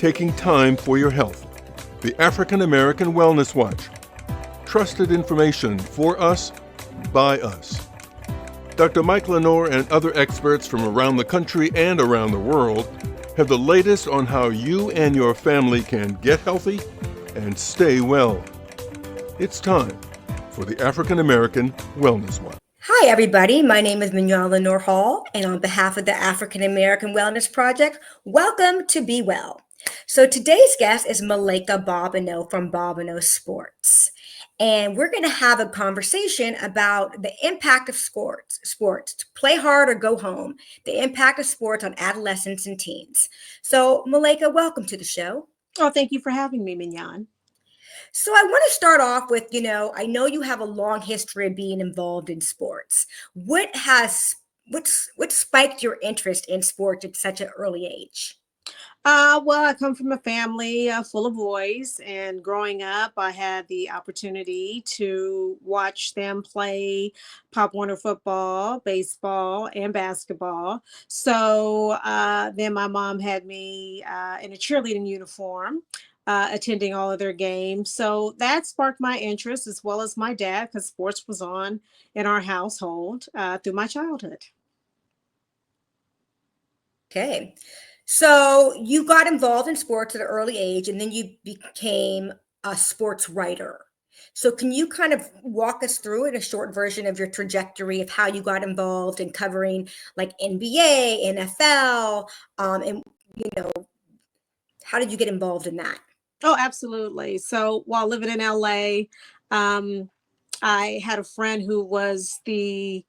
taking time for your health. The African American Wellness Watch. Trusted information for us, by us. Dr. Mike LeNoir and other experts from around the country and around the world have the latest on how you and your family can get healthy and stay well. It's time for the African American Wellness Watch. Hi, everybody. My name is Minjon LeNoir Hall, and on behalf of the African American Wellness Project, welcome to Be Well. So today's guest is Malaika Bobineau from Bobineau Sports. And we're going to have a conversation about the impact of sports, to play hard or go home, the impact of sports on adolescents and teens. So Malaika, welcome to the show. Oh, thank you for having me, Minjon. So I want to start off with, I know you have a long history of being involved in sports. What spiked your interest in sports at such an early age? Well, I come from a family full of boys, and growing up, I had the opportunity to watch them play Pop Warner football, baseball, and basketball. So then my mom had me in a cheerleading uniform, attending all of their games. So that sparked my interest, as well as my dad, because sports was on in our household through my childhood. Okay. So you got involved in sports at an early age, and then you became a sports writer. So can you kind of walk us through in a short version of your trajectory of how you got involved in covering like NBA, NFL, and how did you get involved in that? Oh, absolutely. So while living in LA, I had a friend who was the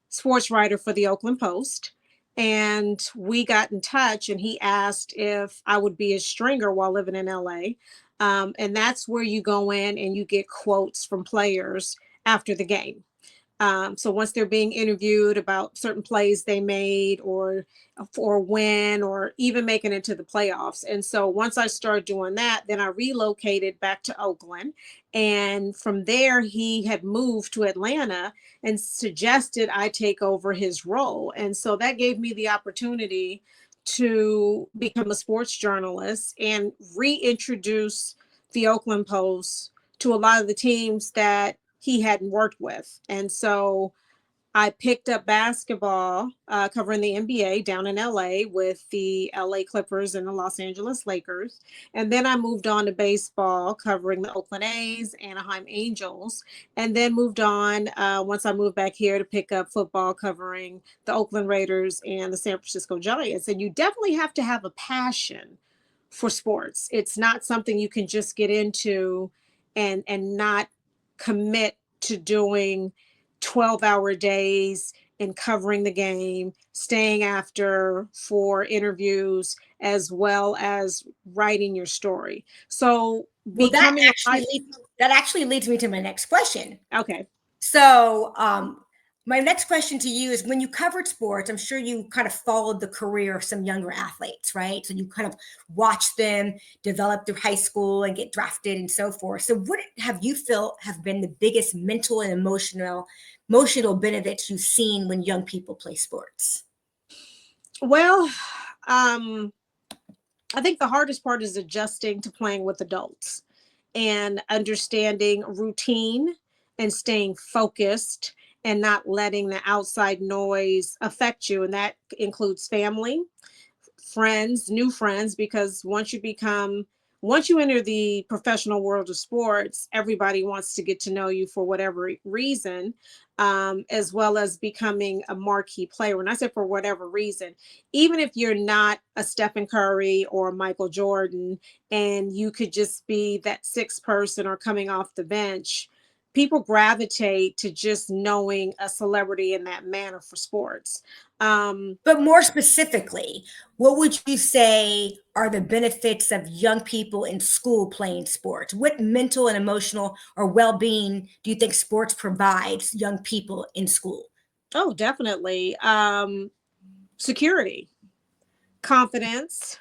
sports writer for the Oakland Post. And we got in touch, and he asked if I would be a stringer while living in LA. And that's where you go in and you get quotes from players after the game. So once they're being interviewed about certain plays they made or win or even making it to the playoffs. And so once I started doing that, then I relocated back to Oakland. And from there, he had moved to Atlanta and suggested I take over his role. And so that gave me the opportunity to become a sports journalist and reintroduce the Oakland Post to a lot of the teams that he hadn't worked with. And so I picked up basketball, covering the NBA down in LA with the LA Clippers and the Los Angeles Lakers. And then I moved on to baseball, covering the Oakland A's, Anaheim Angels, and then moved on once I moved back here to pick up football, covering the Oakland Raiders and the San Francisco Giants. And you definitely have to have a passion for sports. It's not something you can just get into and not commit to doing 12-hour days and covering the game, staying after for interviews, as well as writing your story. So that actually leads me to my next question. Okay. So my next question to you is, when you covered sports, I'm sure you kind of followed the career of some younger athletes, right? So you kind of watched them develop through high school and get drafted and so forth. So what have you felt have been the biggest mental and emotional benefits you've seen when young people play sports? Well, I think the hardest part is adjusting to playing with adults and understanding routine and staying focused and not letting the outside noise affect you. And that includes family, friends, new friends, because once you enter the professional world of sports, everybody wants to get to know you for whatever reason, as well as becoming a marquee player. When I say for whatever reason, even if you're not a Stephen Curry or Michael Jordan, and you could just be that sixth person or coming off the bench, people gravitate to just knowing a celebrity in that manner for sports. But more specifically, what would you say are the benefits of young people in school playing sports? What mental and emotional or well-being do you think sports provides young people in school? Oh, definitely. Security, confidence,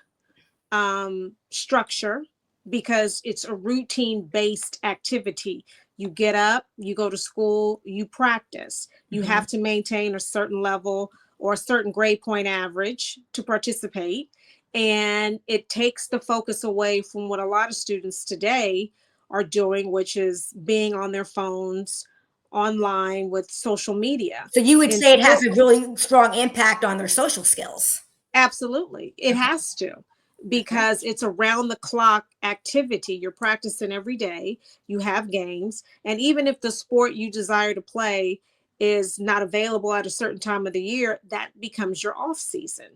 structure, because it's a routine-based activity. You get up, you go to school, you practice. You have to maintain a certain level or a certain grade point average to participate. And it takes the focus away from what a lot of students today are doing, which is being on their phones, online with social media. So you would In say it has sport, a really strong impact on their social skills. absolutely. It Okay. has to, Okay. because it's around the clock activity. You're practicing every day. You have games. And even if the sport you desire to play is not available at a certain time of the year, that becomes your off season.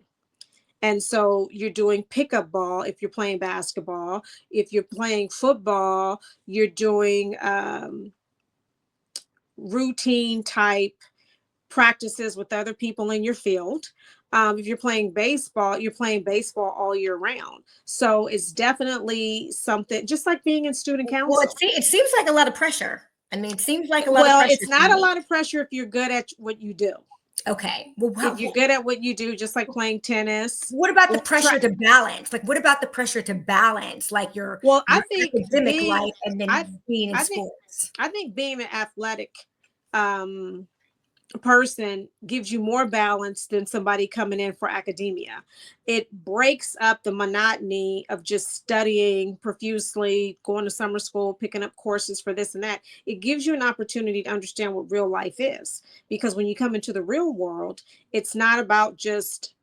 And so you're doing pickup ball if you're playing basketball. If you're playing football, you're doing routine type practices with other people in your field. If you're playing baseball, you're playing baseball all year round. So it's definitely something, just like being in student Well, council. it seems like a lot of pressure. I mean, it seems like a lot of Well, pressure it's to not a me. lot of pressure if you're good at what you do. Okay. Well, If you're good at what you do, just like playing tennis what about the or pressure to balance? Like, what about the pressure to balance, like well, I your think academic being, life and I, then being in I think, sports? I think being an athletic um, person gives you more balance than somebody coming in for academia. It breaks up the monotony of just studying profusely, going to summer school, picking up courses for this and that. It gives you an opportunity to understand what real life is. Because when you come into the real world, it's not about just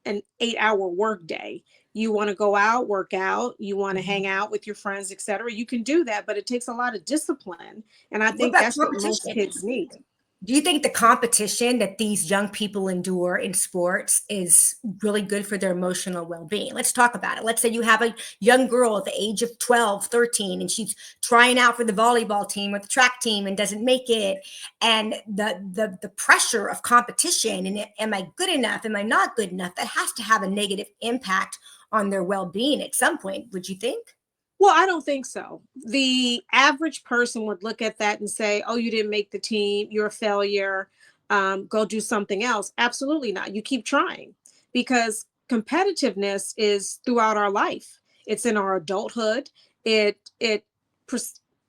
an 8-hour work day. You want to go out, work out, you want to Mhm. hang out with your friends, etc. You can do that, but it takes a lot of discipline. And I What think about that's what most competition? kids need. Do you think the competition that these young people endure in sports is really good for their emotional well-being? Let's talk about it. Let's say you have a young girl at the age of 12, 13, and she's trying out for the volleyball team or the track team and doesn't make it. And the pressure of competition and am I good enough? Am I not good enough? That has to have a negative impact on their well-being at some point, would you think? Well, I don't think so. The average person would look at that and say, oh, you didn't make the team, you're a failure, go do something else. Absolutely not. You keep trying, because competitiveness is throughout our life. It's in our adulthood. It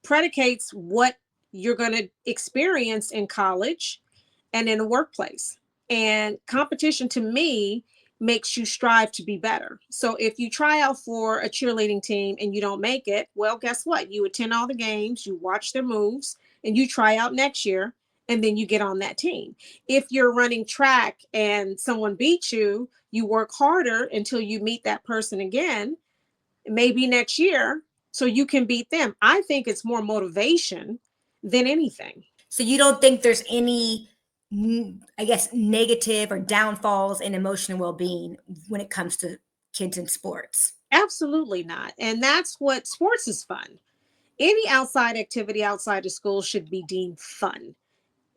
predicates what you're going to experience in college and in the workplace. And competition to me makes you strive to be better. So if you try out for a cheerleading team and you don't make it, well, guess what? You attend all the games, you watch their moves, and you try out next year, and then you get on that team. If you're running track and someone beats you, you work harder until you meet that person again, maybe next year, so you can beat them. I think it's more motivation than anything. So you don't think there's any, I guess, negative or downfalls in emotional well-being when it comes to kids in sports? Absolutely not. And that's what sports is fun. Any outside activity outside of school should be deemed fun,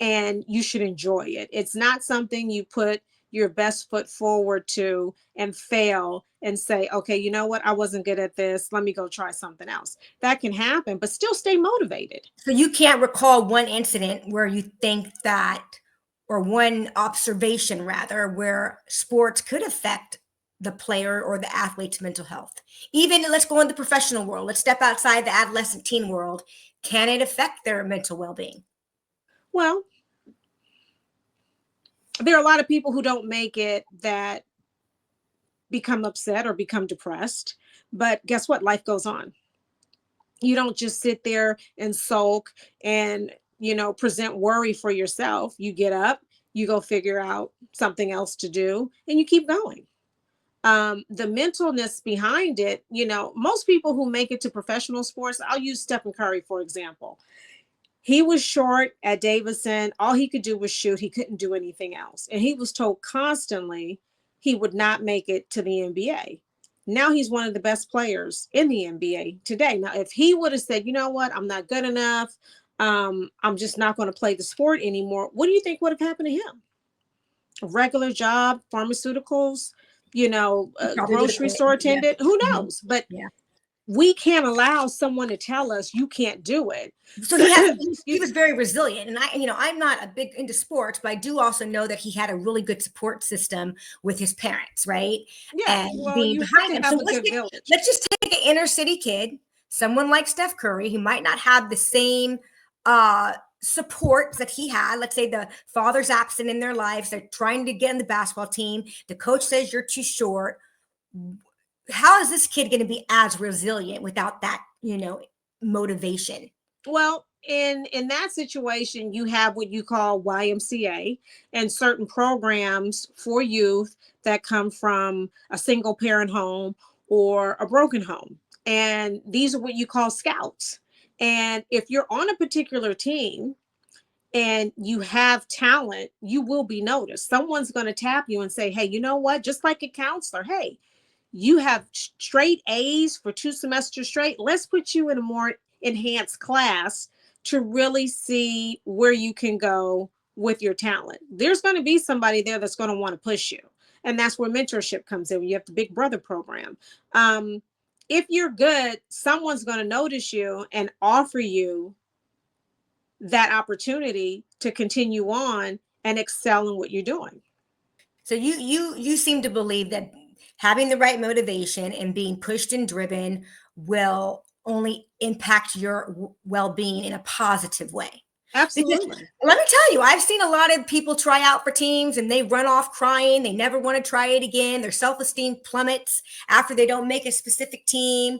and you should enjoy it. It's not something you put your best foot forward to and fail and say, okay, you know what? I wasn't good at this. Let me go try something else. That can happen, but still stay motivated. So you can't recall one incident where you think that, or one observation rather, where sports could affect the player or the athlete's mental health. Even let's go in the professional world. Let's step outside the adolescent teen world. Can it affect their mental well-being? Well, there are a lot of people who don't make it that become upset or become depressed. But guess what? Life goes on. You don't just sit there and sulk and, present worry for yourself. You get up, you go figure out something else to do, and you keep going. The mentalness behind it, most people who make it to professional sports, I'll use Stephen Curry, for example. He was short at Davidson. All he could do was shoot. He couldn't do anything else. And he was told constantly he would not make it to the NBA. Now he's one of the best players in the NBA today. Now, if he would have said, you know what, I'm not good enough, I'm just not going to play the sport anymore, what do you think would have happened to him? A regular job, pharmaceuticals, Probably would have grocery quit. store Yeah. attendant, who Mhm. knows? But Yeah. we can't allow someone to tell us you can't do it. So he was very resilient, and I'm not a big into sports, but I do also know that he had a really good support system with his parents, right? Yeah, And well, being you have behind to him. have So a good village. let's just take an inner city kid, someone like Steph Curry, who might not have the same support that he had. Let's say the father's absent in their lives, they're trying to get in the basketball team. The coach says you're too short. how is this kid going to be as resilient without that, motivation? Well, in that situation, you have what you call YMCA and certain programs for youth that come from a single parent home or a broken home. And these are what you call scouts. And if you're on a particular team and you have talent, you will be noticed. Someone's going to tap you and say, hey, you know what? Just like a counselor, hey, you have straight A's for 2 semesters straight. Let's put you in a more enhanced class to really see where you can go with your talent. There's going to be somebody there that's going to want to push you. And that's where mentorship comes in. You have the Big Brother program. If you're good, someone's going to notice you and offer you that opportunity to continue on and excel in what you're doing. So you seem to believe that having the right motivation and being pushed and driven will only impact your well-being in a positive way. Because Absolutely. let me tell you, I've seen a lot of people try out for teams and they run off crying. They never want to try it again. Their self-esteem plummets after they don't make a specific team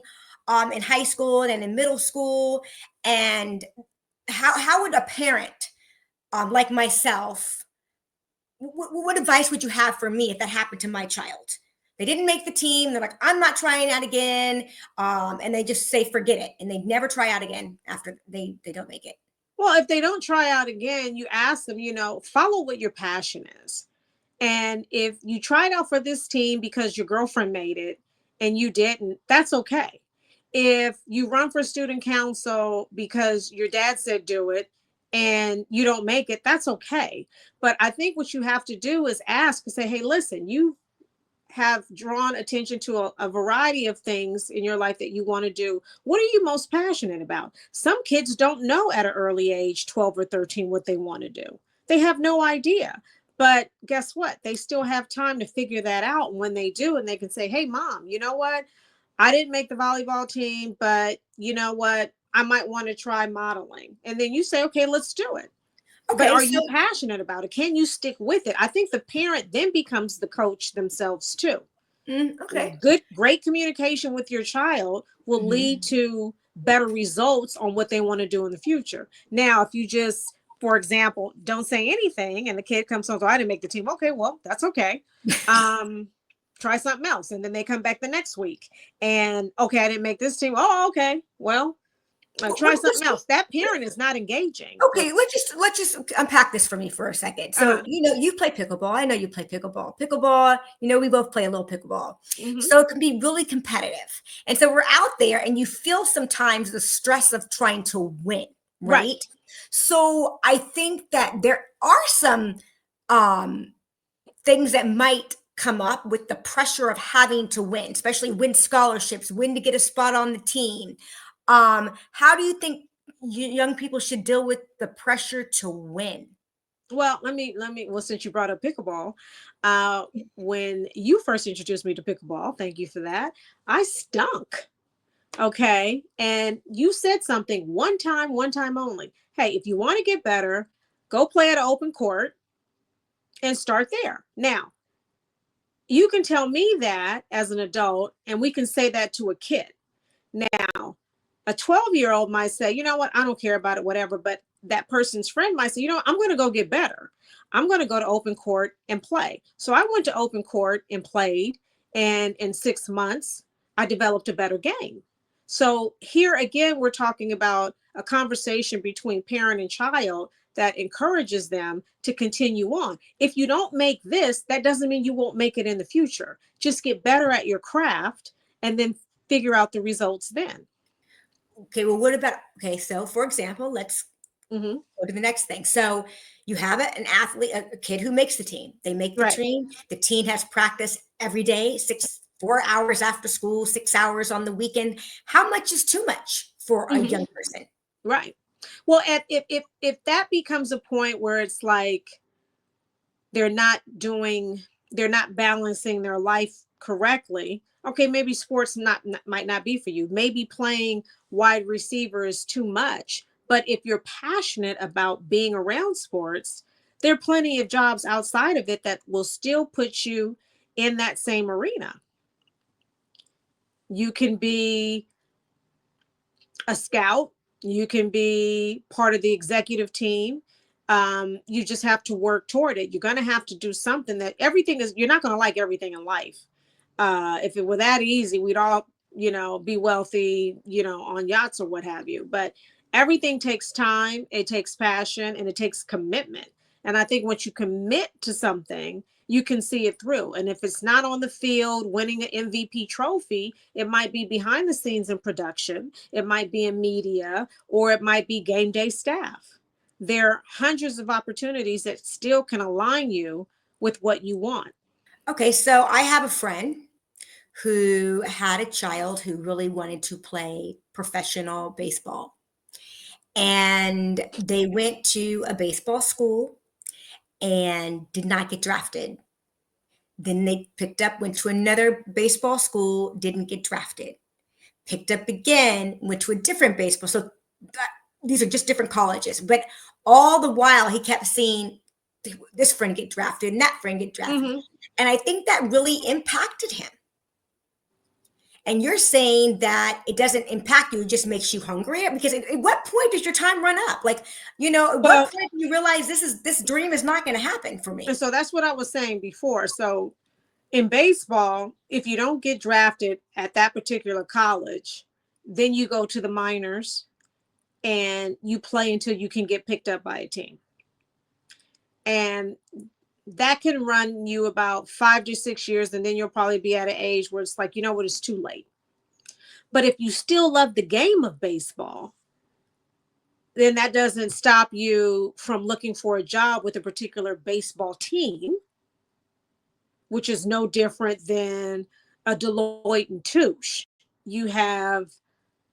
in high school and in middle school. And how would a parent like myself, what advice would you have for me if that happened to my child? They didn't make the team. They're like, I'm not trying out again. And they just say, forget it. And they never try out again after they don't make it. Well, if they don't try out again, you ask them, follow what your passion is. And if you tried out for this team because your girlfriend made it and you didn't, that's okay. If you run for student council because your dad said do it and you don't make it, that's okay. But I think what you have to do is ask and say, hey, listen, you have drawn attention to a variety of things in your life that you want to do. What are you most passionate about? Some kids don't know at an early age, 12 or 13, what they want to do. They have no idea. But guess what? They still have time to figure that out. And when they do, and they can say, hey, mom, you know what? I didn't make the volleyball team, but you know what? I might want to try modeling. And then you say, okay, let's do it. Okay, but are you passionate about it? Can you stick with it? I think the parent then becomes the coach themselves too. Okay. Great communication with your child will lead to better results on what they want to do in the future. Now, if you just, for example, don't say anything and the kid comes home, I didn't make the team. Okay, well, that's okay. Try something else. And then they come back the next week and okay, I didn't make this team. Oh, okay. Well, try something else. That parent is not engaging. Okay, let's just unpack this for me for a second. So, you play pickleball. I know you play pickleball. Pickleball, we both play a little pickleball. So it can be really competitive. And so we're out there and you feel sometimes the stress of trying to win, right? So I think that there are some things that might come up with the pressure of having to win, especially win scholarships, win to get a spot on the team. How do you think young people should deal with the pressure to win? Well, well, since you brought up pickleball, when you first introduced me to pickleball, thank you for that. I stunk. Okay. And you said something one time only. Hey, if you want to get better, go play at an open court and start there. Now, you can tell me that as an adult, and we can say that to a kid. Now, a 12-year-old might say, you know what, I don't care about it, whatever. But that person's friend might say, you know what, I'm going to go get better. I'm going to go to open court and play. So I went to open court and played. And in 6 months, I developed a better game. So here again, we're talking about a conversation between parent and child that encourages them to continue on. If you don't make this, that doesn't mean you won't make it in the future. Just get better at your craft and then figure out the results then. Okay, well, so for example, let's go to the next thing. So you have an athlete, a kid who makes the team. They make the team. The team has practice every day, 4 hours after school, 6 hours on the weekend. How much is too much for a young person? Right. Well, if that becomes a point where it's like they're not balancing their life correctly, okay, maybe sports might not be for you. Maybe playing wide receiver is too much. But if you're passionate about being around sports, there are plenty of jobs outside of it that will still put you in that same arena. You can be a scout. You can be part of the executive team. You just have to work toward it. You're going to have to do something that everything is, you're not going to like everything in life. If it were that easy, we'd all, be wealthy, on yachts or what have you. But everything takes time, it takes passion, and it takes commitment. And I think once you commit to something, you can see it through. And if it's not on the field winning an MVP trophy, it might be behind the scenes in production, it might be in media, or it might be game day staff. There are hundreds of opportunities that still can align you with what you want. Okay, so I have a friend who had a child who really wanted to play professional baseball. And they went to a baseball school and did not get drafted. Then they went to another baseball school, didn't get drafted. Picked up again, went to a different baseball. So these are just different colleges. But all the while, he kept seeing this friend get drafted and that friend get drafted. Mm-hmm. And I think that really impacted him. And you're saying that it doesn't impact you, it just makes you hungrier? Because at what point does your time run up? Like, at what point do you realize this dream is not going to happen for me? And so that's what I was saying before. So in baseball, if you don't get drafted at that particular college, then you go to the minors and you play until you can get picked up by a team. And that can run you about 5 to 6 years, and then you'll probably be at an age where it's like, it's too late. But if you still love the game of baseball, then that doesn't stop you from looking for a job with a particular baseball team, which is no different than a Deloitte and Touche. You have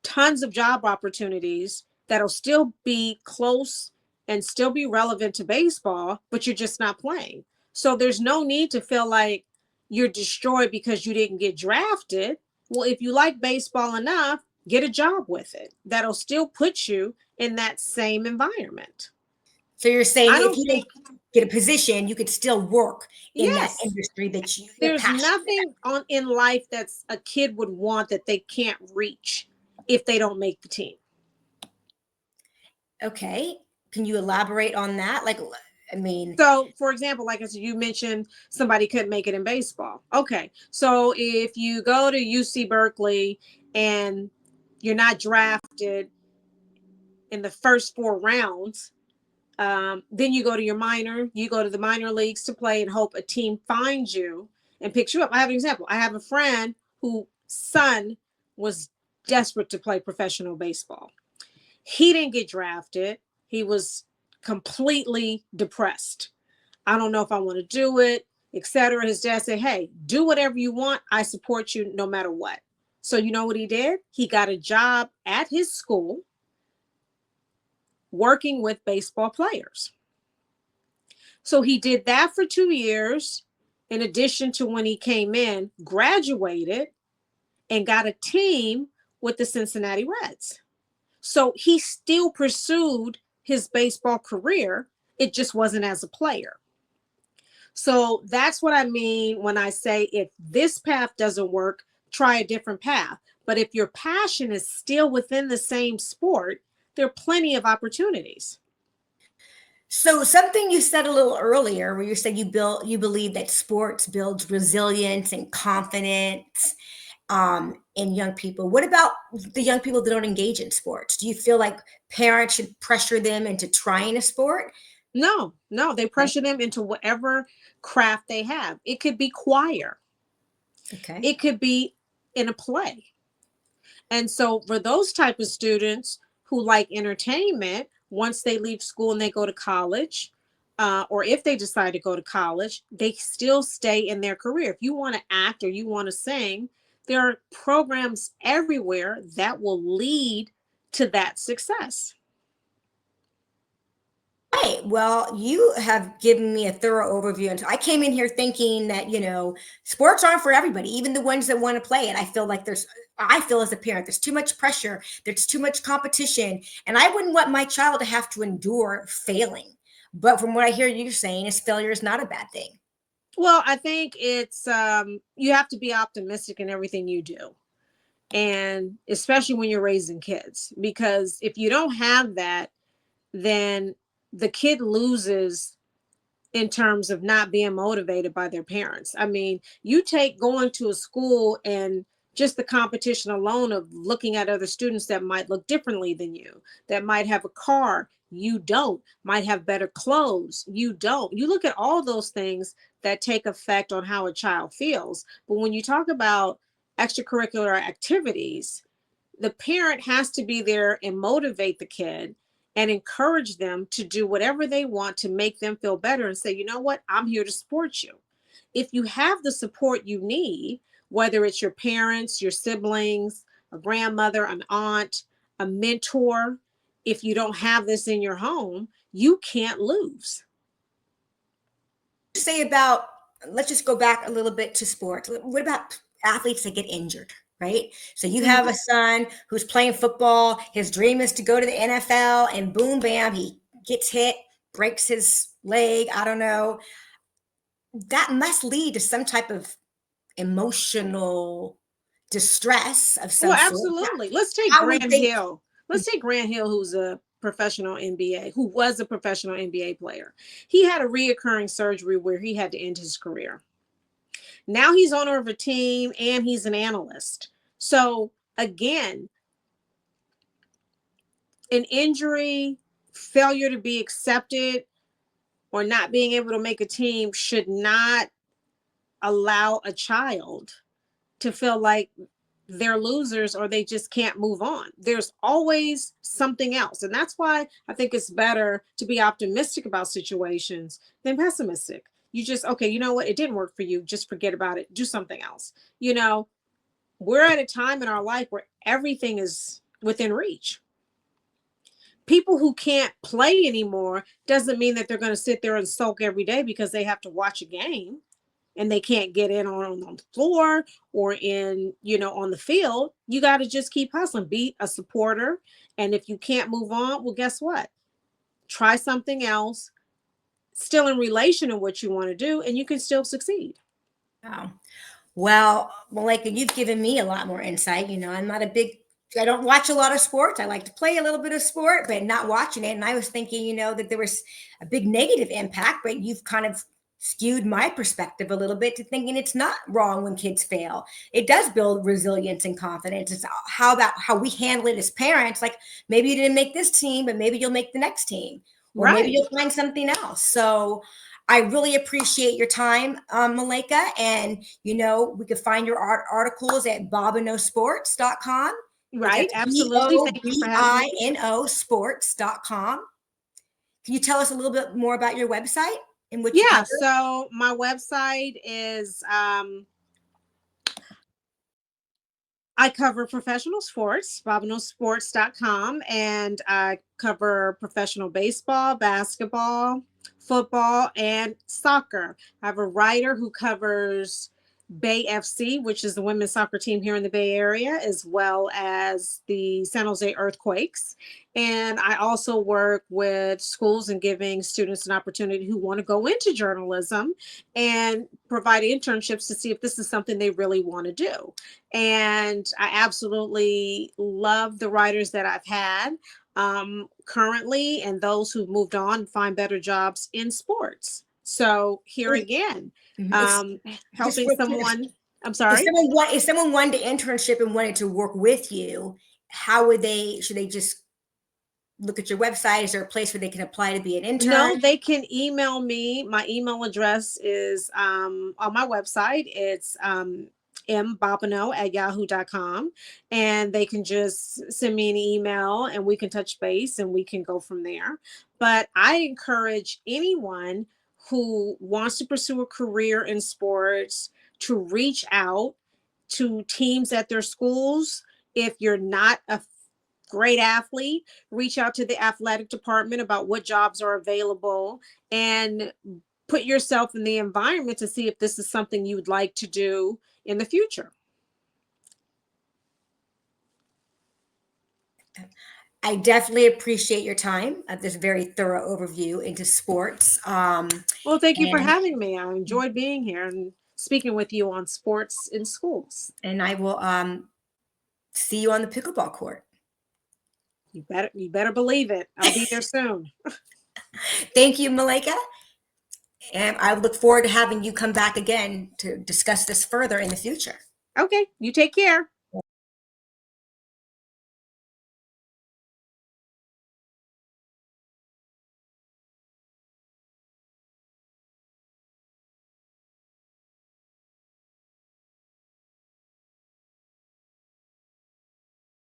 tons of job opportunities that'll still be close and still be relevant to baseball, but you're just not playing. So there's no need to feel like you're destroyed because you didn't get drafted. Well, if you like baseball enough, get a job with it. That'll still put you in that same environment. So you're saying if you didn't get a position, you could still work in that industry that you're There's nothing in life that's a kid would want that they can't reach if they don't make the team. Okay. Can you elaborate on that? So for example, like as you mentioned, somebody couldn't make it in baseball. Okay. So if you go to UC Berkeley and you're not drafted in the first 4 rounds, then you go to you go to the minor leagues to play and hope a team finds you and picks you up. I have an example. I have a friend whose son was desperate to play professional baseball. He didn't get drafted. He was completely depressed. I don't know if I want to do it, etc. His dad said, hey, do whatever you want. I support you no matter what. So you know what he did? He got a job at his school working with baseball players. So he did that for 2 years. In addition to when he came in, graduated and got a team with the Cincinnati Reds. So he still pursued his baseball career. It just wasn't as a player. So that's what I mean when I say if this path doesn't work, try a different path. But if your passion is still within the same sport, there are plenty of opportunities. So something you said a little earlier where you said you believe that sports builds resilience and confidence in young people. What about the young people that don't engage in sports? Do you feel like parents should pressure them into trying a sport? No, they pressure them into whatever craft they have. It could be choir. Okay. It could be in a play. And so for those type of students who like entertainment, once they leave school and they go to college, or if they decide to go to college, they still stay in their career. If you want to act or you want to sing, there are programs everywhere that will lead to that success. Right. Well, you have given me a thorough overview. And I came in here thinking that, sports aren't for everybody, even the ones that want to play it. I feel as a parent, there's too much pressure. There's too much competition. And I wouldn't want my child to have to endure failing. But from what I hear you saying is failure is not a bad thing. Well, I think it's, you have to be optimistic in everything you do. And especially when you're raising kids, because if you don't have that, then the kid loses in terms of not being motivated by their parents. I mean, you take going to a school and just the competition alone of looking at other students that might look differently than you, that might have a car, you don't, might have better clothes, you don't. You look at all those things that take effect on how a child feels. But when you talk about extracurricular activities, the parent has to be there and motivate the kid and encourage them to do whatever they want to make them feel better and say, you know what, I'm here to support you. If you have the support you need, whether it's your parents, your siblings, a grandmother, an aunt, a mentor, if you don't have this in your home, you can't lose. Say about, let's just go back a little bit to sports. What about athletes that get injured, right? So you have a son who's playing football. His dream is to go to the NFL, and boom, bam, he gets hit, breaks his leg. I don't know. That must lead to some type of emotional distress of some Well, sort. absolutely. Let's take How would Grant they- Hill. Let's take Grant Hill, who was a professional NBA player. He had a reoccurring surgery where he had to end his career. Now he's owner of a team and he's an analyst. So again, an injury, failure to be accepted, or not being able to make a team should not allow a child to feel like they're losers or they just can't move on. There's always something else. And that's why I think it's better to be optimistic about situations than pessimistic. You just, okay, you know what? It didn't work for you. Just forget about it. Do something else. You know, we're at a time in our life where everything is within reach. People who can't play anymore doesn't mean that they're going to sit there and sulk every day because they have to watch a game and they can't get in on the floor or in, on the field. You got to just keep hustling, be a supporter. And if you can't move on, well, guess what? Try something else, still in relation to what you want to do, and you can still succeed. Wow. Well, Malaika, you've given me a lot more insight. I don't watch a lot of sports. I like to play a little bit of sport, but not watching it. And I was thinking, that there was a big negative impact, but you've kind of skewed my perspective a little bit to thinking it's not wrong when kids fail. It does build resilience and confidence. It's how we handle it as parents. Like, maybe you didn't make this team, but maybe you'll make the next team, or Right. maybe you'll find something else. So I really appreciate your time, Malaika. And, we could find your articles at bobineausports.com. Right. Absolutely. Thank you for having me. Bobineausports.com. Can you tell us a little bit more about your website? So my website is I cover professional sports, bobineausports.com, and I cover professional baseball, basketball, football, and soccer. I have a writer who covers Bay FC, which is the women's soccer team here in the Bay Area, as well as the San Jose Earthquakes. And I also work with schools and giving students an opportunity who want to go into journalism and provide internships to see if this is something they really want to do. And I absolutely love the writers that I've had currently, and those who've moved on and find better jobs in sports. So here again, helping someone. I'm sorry. If someone wanted an internship and wanted to work with you, should they just look at your website? Is there a place where they can apply to be an intern? No, they can email me. My email address is on my website. It's mbobineau@yahoo.com, and they can just send me an email and we can touch base and we can go from there. But I encourage anyone who wants to pursue a career in sports to reach out to teams at their schools. If you're not a great athlete, reach out to the athletic department about what jobs are available and put yourself in the environment to see if this is something you would like to do in the future. I definitely appreciate your time at this very thorough overview into sports. Well, thank you for having me. I enjoyed being here and speaking with you on sports in schools. And I will see you on the pickleball court. You better believe it. I'll be there soon. Thank you, Malaika. And I look forward to having you come back again to discuss this further in the future. Okay, you take care.